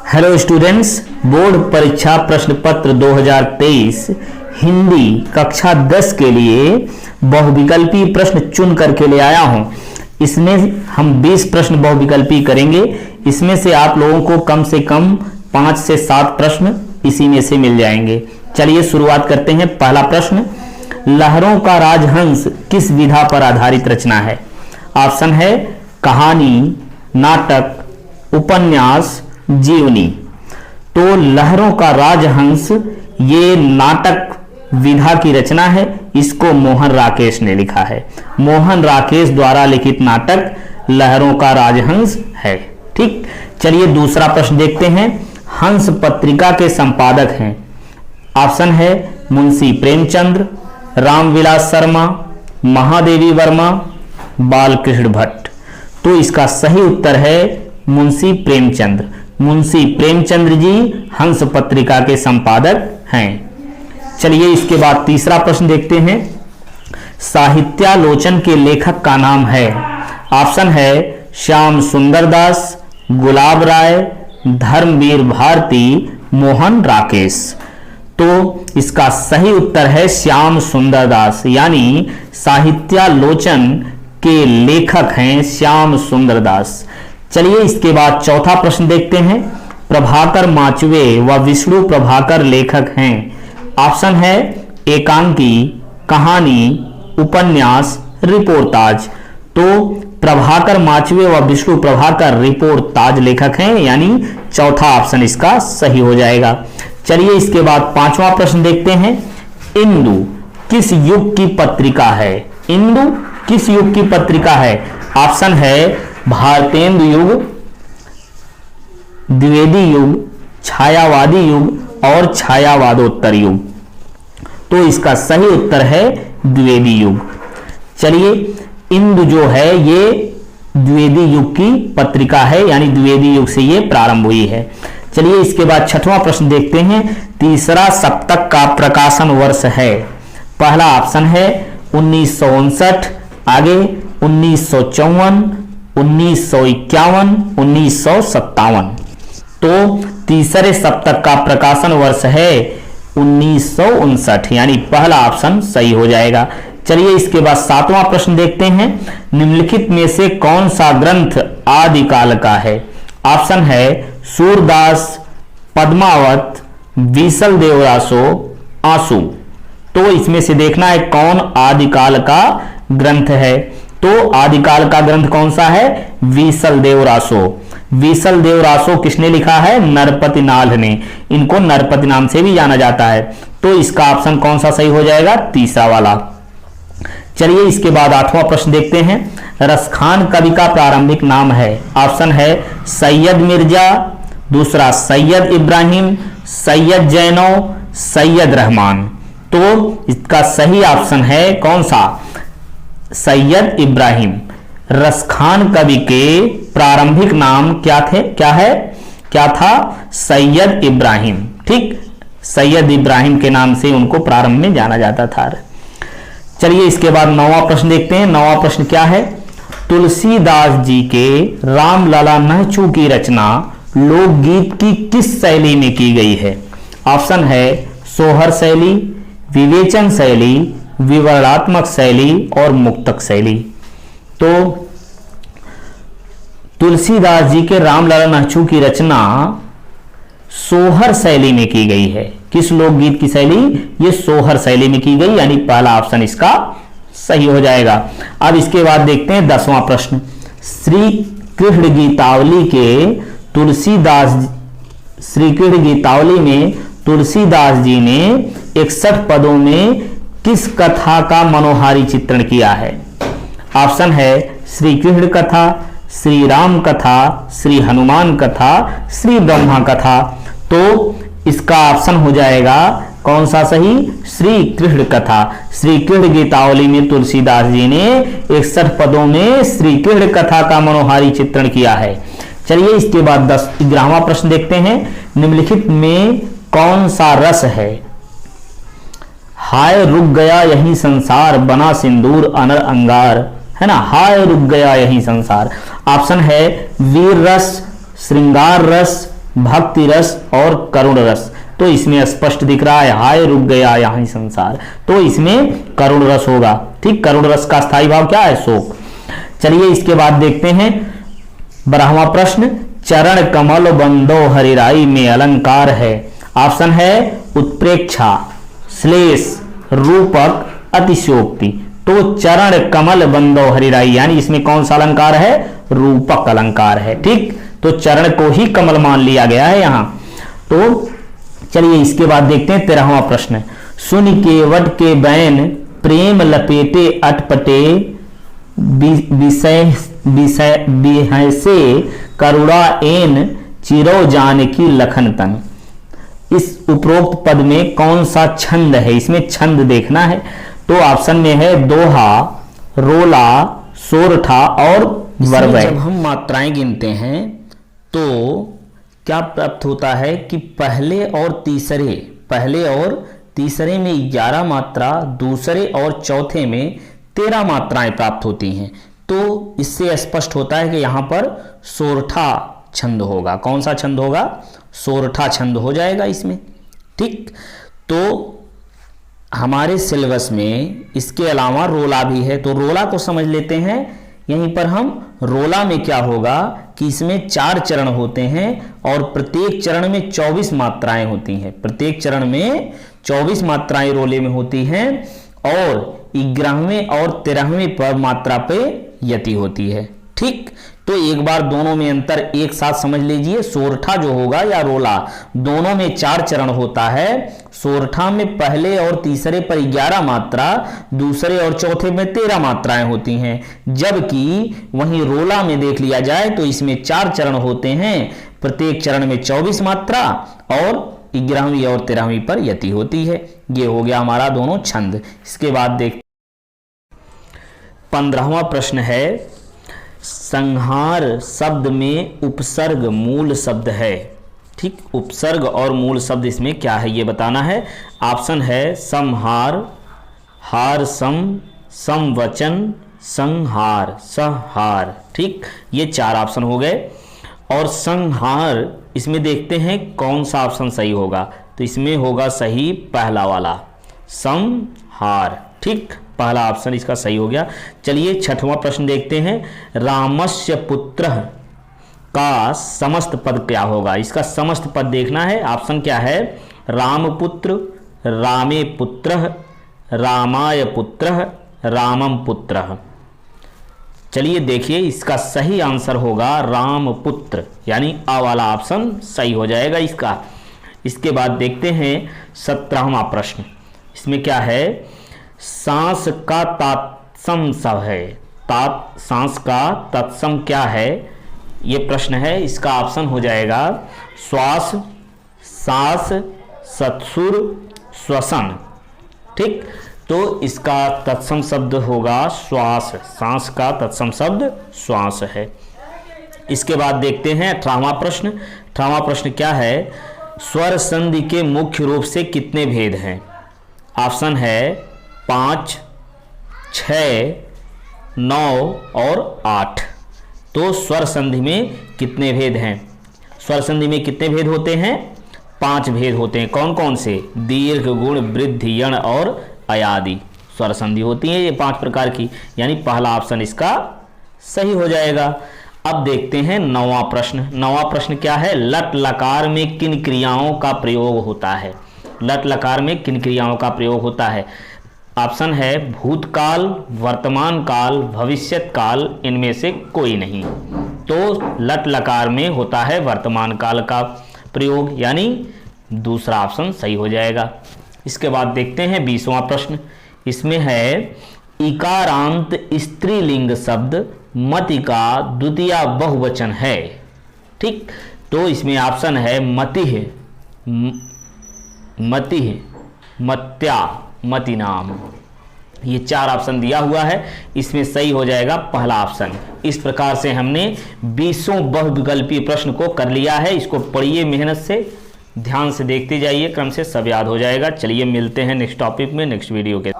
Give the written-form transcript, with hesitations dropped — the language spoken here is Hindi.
हेलो स्टूडेंट्स, बोर्ड परीक्षा प्रश्न पत्र 2023 हिंदी कक्षा 10 के लिए बहुविकल्पी प्रश्न चुन करके ले आया हूं। इसमें हम 20 प्रश्न बहुविकल्पी करेंगे। इसमें से आप लोगों को कम से कम 5 से 7 प्रश्न इसी में से मिल जाएंगे। चलिए शुरुआत करते हैं। पहला प्रश्न, लहरों का राजहंस किस विधा पर आधारित रचना है? ऑप्शन है कहानी, नाटक, उपन्यास, जीवनी। तो लहरों का राजहंस ये नाटक विधा की रचना है। इसको मोहन राकेश ने लिखा है। मोहन राकेश द्वारा लिखित नाटक लहरों का राजहंस है। ठीक, चलिए दूसरा प्रश्न देखते हैं। हंस पत्रिका के संपादक हैं? ऑप्शन है मुंशी प्रेमचंद्र, रामविलास शर्मा, महादेवी वर्मा, बालकृष्ण भट्ट। तो इसका सही उत्तर है मुंशी प्रेमचंद्र। मुंशी प्रेमचंद्र जी हंस पत्रिका के संपादक हैं। चलिए इसके बाद तीसरा प्रश्न देखते हैं। साहित्यालोचन के लेखक का नाम है? ऑप्शन है श्याम सुंदर दास, गुलाब राय, धर्मवीर भारती, मोहन राकेश। तो इसका सही उत्तर है श्याम सुंदर दास, यानी साहित्यालोचन के लेखक हैं श्याम सुंदर दास। चलिए इसके बाद चौथा प्रश्न देखते हैं। प्रभाकर माचवे व विष्णु प्रभाकर लेखक हैं? ऑप्शन है एकांकी, कहानी, उपन्यास, रिपोर्टाज। तो प्रभाकर माचवे व विष्णु प्रभाकर रिपोर्टाज लेखक हैं, यानी चौथा ऑप्शन इसका सही हो जाएगा। चलिए इसके बाद पांचवा प्रश्न देखते हैं। इंदु किस युग की पत्रिका है? इंदु किस युग की पत्रिका है? ऑप्शन है भारतेंदु युग, द्विवेदी युग, छायावादी युग और छायावादोत्तर युग। तो इसका सही उत्तर है द्विवेदी युग। चलिए इंदु जो है ये द्विवेदी युग की पत्रिका है, यानी द्विवेदी युग से ये प्रारंभ हुई है। चलिए इसके बाद छठवां प्रश्न देखते हैं। तीसरा सप्तक का प्रकाशन वर्ष है? पहला ऑप्शन है 1959, आगे 1954, 1951, 1957। तो तीसरे सप्तक का प्रकाशन वर्ष है 1959, यानी पहला ऑप्शन सही हो जाएगा। चलिए इसके बाद सातवां प्रश्न देखते हैं। निम्नलिखित में से कौन सा ग्रंथ आदिकाल का है? ऑप्शन है सूरदास, पद्मावत, बीसल देवरासो, आंसू। तो इसमें से देखना है कौन आदिकाल का ग्रंथ है। तो आदिकाल का ग्रंथ कौन सा है? बीसल देवरासो। बीसल देवरासो किसने लिखा है? नरपति नाल ने। इनको नरपति नाम से भी जाना जाता है। तो इसका ऑप्शन कौन सा सही हो जाएगा? तीसरा वाला। चलिए इसके बाद आठवां प्रश्न देखते हैं। रसखान कवि का प्रारंभिक नाम है? ऑप्शन है सैयद मिर्जा, दूसरा सैयद इब्राहिम, सैयद जैनो, सैयद रहमान। तो इसका सही ऑप्शन है कौन सा? सैयद इब्राहिम। रसखान कवि के प्रारंभिक नाम क्या थे? क्या था? सैयद इब्राहिम। ठीक, सैयद इब्राहिम के नाम से उनको प्रारंभ में जाना जाता था। चलिए इसके बाद नौवां प्रश्न देखते हैं। नौवां प्रश्न क्या है? तुलसीदास जी के रामलला नहचू की रचना लोकगीत की किस शैली में की गई है? ऑप्शन है सोहर शैली, विवेचन शैली, विवरणात्मक शैली और मुक्तक शैली। तो तुलसीदास जी के रामलला नहचू की रचना सोहर शैली में की गई है। किस लोकगीत की शैली? ये सोहर शैली में की गई, यानी पहला ऑप्शन इसका सही हो जाएगा। अब इसके बाद देखते हैं 10वां प्रश्न। श्री कृष्ण गीतावली में तुलसीदास जी ने 61 पदों में किस कथा का मनोहारी चित्रण किया है? ऑप्शन है श्री कृष्ण कथा, श्री राम कथा, श्री हनुमान कथा, श्री ब्रह्मा कथा। तो इसका ऑप्शन हो जाएगा कौन सा सही? श्री कृष्ण कथा। श्री कृष्ण गीतावली में तुलसीदास जी ने 61 पदों में श्री कृष्ण कथा का मनोहारी चित्रण किया है। चलिए इसके बाद 11वां प्रश्न देखते हैं। निम्नलिखित में कौन सा रस है? हाय रुक गया यही संसार, बना सिंदूर अनर अंगार, है ना। हाय रुक गया यही संसार। ऑप्शन है वीर रस, श्रृंगार रस, भक्ति रस और करुण रस। तो इसमें स्पष्ट दिख रहा है, हाय रुक गया यहाँ संसार, तो इसमें करुण रस होगा। ठीक, करुण रस का स्थायी भाव क्या है? शोक। चलिए इसके बाद देखते हैं 12वां प्रश्न, चरण कमल बंदो हरिराई में अलंकार है। ऑप्शन है उत्प्रेक्षा, श्लेष, रूपक, अतिशयोक्ति। तो चरण कमल बंदो हरिराई यानी इसमें कौन सा अलंकार है? रूपक अलंकार है। ठीक, तो चरण को ही कमल मान लिया गया है यहां। तो चलिए इसके बाद देखते हैं 13वां प्रश्न, सुन के वट के बैन प्रेम लपेटे अटपटे विषय से करुणा एन चिरो जान की लखन तन। इस उपरोक्त पद में कौन सा छंद है? इसमें छंद देखना है। तो ऑप्शन में है दोहा, रोला, सोरठा और वरवै। जब हम मात्राएं गिनते हैं तो क्या प्राप्त होता है कि पहले और तीसरे में 11 मात्रा, दूसरे और चौथे में 13 मात्राएं प्राप्त होती हैं। तो इससे स्पष्ट होता है कि यहां पर सोरठा छंद होगा। कौन सा छंद होगा? सोरठा छंद हो जाएगा इसमें। ठीक, तो हमारे सिलेबस में इसके अलावा रोला भी है, तो रोला को समझ लेते हैं। यहीं पर हम रोला में क्या होगा कि इसमें 4 चरण होते हैं और प्रत्येक चरण में 24 मात्राएं होती हैं। प्रत्येक चरण में 24 मात्राएं रोले में होती हैं और 11वें और 13वें पर मात्रा पे यति होती है। ठीक, तो एक बार दोनों में अंतर एक साथ समझ लीजिए। सोरठा जो होगा या रोला, दोनों में 4 चरण होता है। सोरठा में पहले और तीसरे पर 11 मात्रा, दूसरे और चौथे में 13 मात्राएं होती हैं। जबकि वहीं रोला में देख लिया जाए तो इसमें 4 चरण होते हैं, प्रत्येक चरण में 24 मात्रा और 11वीं और 13वीं पर यति होती है। ये हो गया हमारा दोनों छंद। इसके बाद देख 15वां प्रश्न है, संहार शब्द में उपसर्ग मूल शब्द है। ठीक, उपसर्ग और मूल शब्द इसमें क्या है ये बताना है। ऑप्शन है संहार, हार सम, समवचन, संहार, सहार। ठीक, ये 4 ऑप्शन हो गए। और संहार इसमें देखते हैं कौन सा ऑप्शन सही होगा। तो इसमें होगा सही पहला वाला, संहार। ठीक, पहला ऑप्शन इसका सही हो गया। चलिए 6वां प्रश्न देखते हैं, रामस्य पुत्र का समस्त पद क्या होगा? इसका समस्त पद देखना है। ऑप्शन क्या है? रामपुत्र, रामे पुत्र, रामाय पुत्र, रामम पुत्र। चलिए देखिए इसका सही आंसर होगा रामपुत्र, यानी आ वाला ऑप्शन सही हो जाएगा इसका। इसके बाद देखते हैं 17वां प्रश्न। इसमें क्या है? सांस का तत्सम सब है। सांस का तत्सम क्या है ये प्रश्न है। इसका ऑप्शन हो जाएगा श्वास, सांस, सत्सुर, श्वसन। ठीक, तो इसका तत्सम शब्द होगा श्वास। सांस का तत्सम शब्द श्वास है। इसके बाद देखते हैं 18वां प्रश्न। 18वां प्रश्न क्या है? स्वर संधि के मुख्य रूप से कितने भेद हैं? ऑप्शन है 5, 6, 9 और 8। तो स्वर संधि में कितने भेद हैं? स्वर संधि में कितने भेद होते हैं? 5 भेद होते हैं। कौन कौन से? दीर्घ, गुण, वृद्धि, यण और अयादि स्वर संधि होती है ये 5 प्रकार की, यानी पहला ऑप्शन इसका सही हो जाएगा। अब देखते हैं 9वां प्रश्न। 9वां प्रश्न क्या है? लट लकार में किन क्रियाओं का प्रयोग होता है? लट लकार में किन क्रियाओं का प्रयोग होता है? ऑप्शन है भूतकाल, वर्तमान काल, भविष्यत काल, इनमें से कोई नहीं। तो लट लकार में होता है वर्तमान काल का प्रयोग, यानी दूसरा ऑप्शन सही हो जाएगा। इसके बाद देखते हैं 20वां प्रश्न। इसमें है इकारांत स्त्रीलिंग शब्द मति का द्वितीय बहुवचन है। ठीक, तो इसमें ऑप्शन है मतिः, मतिः, मत्या, मति नाम। ये 4 ऑप्शन दिया हुआ है, इसमें सही हो जाएगा पहला ऑप्शन। इस प्रकार से हमने 20 बहुविकल्पीय प्रश्न को कर लिया है। इसको पढ़िए मेहनत से, ध्यान से देखते जाइए, क्रम से सब याद हो जाएगा। चलिए मिलते हैं नेक्स्ट टॉपिक में, नेक्स्ट वीडियो के।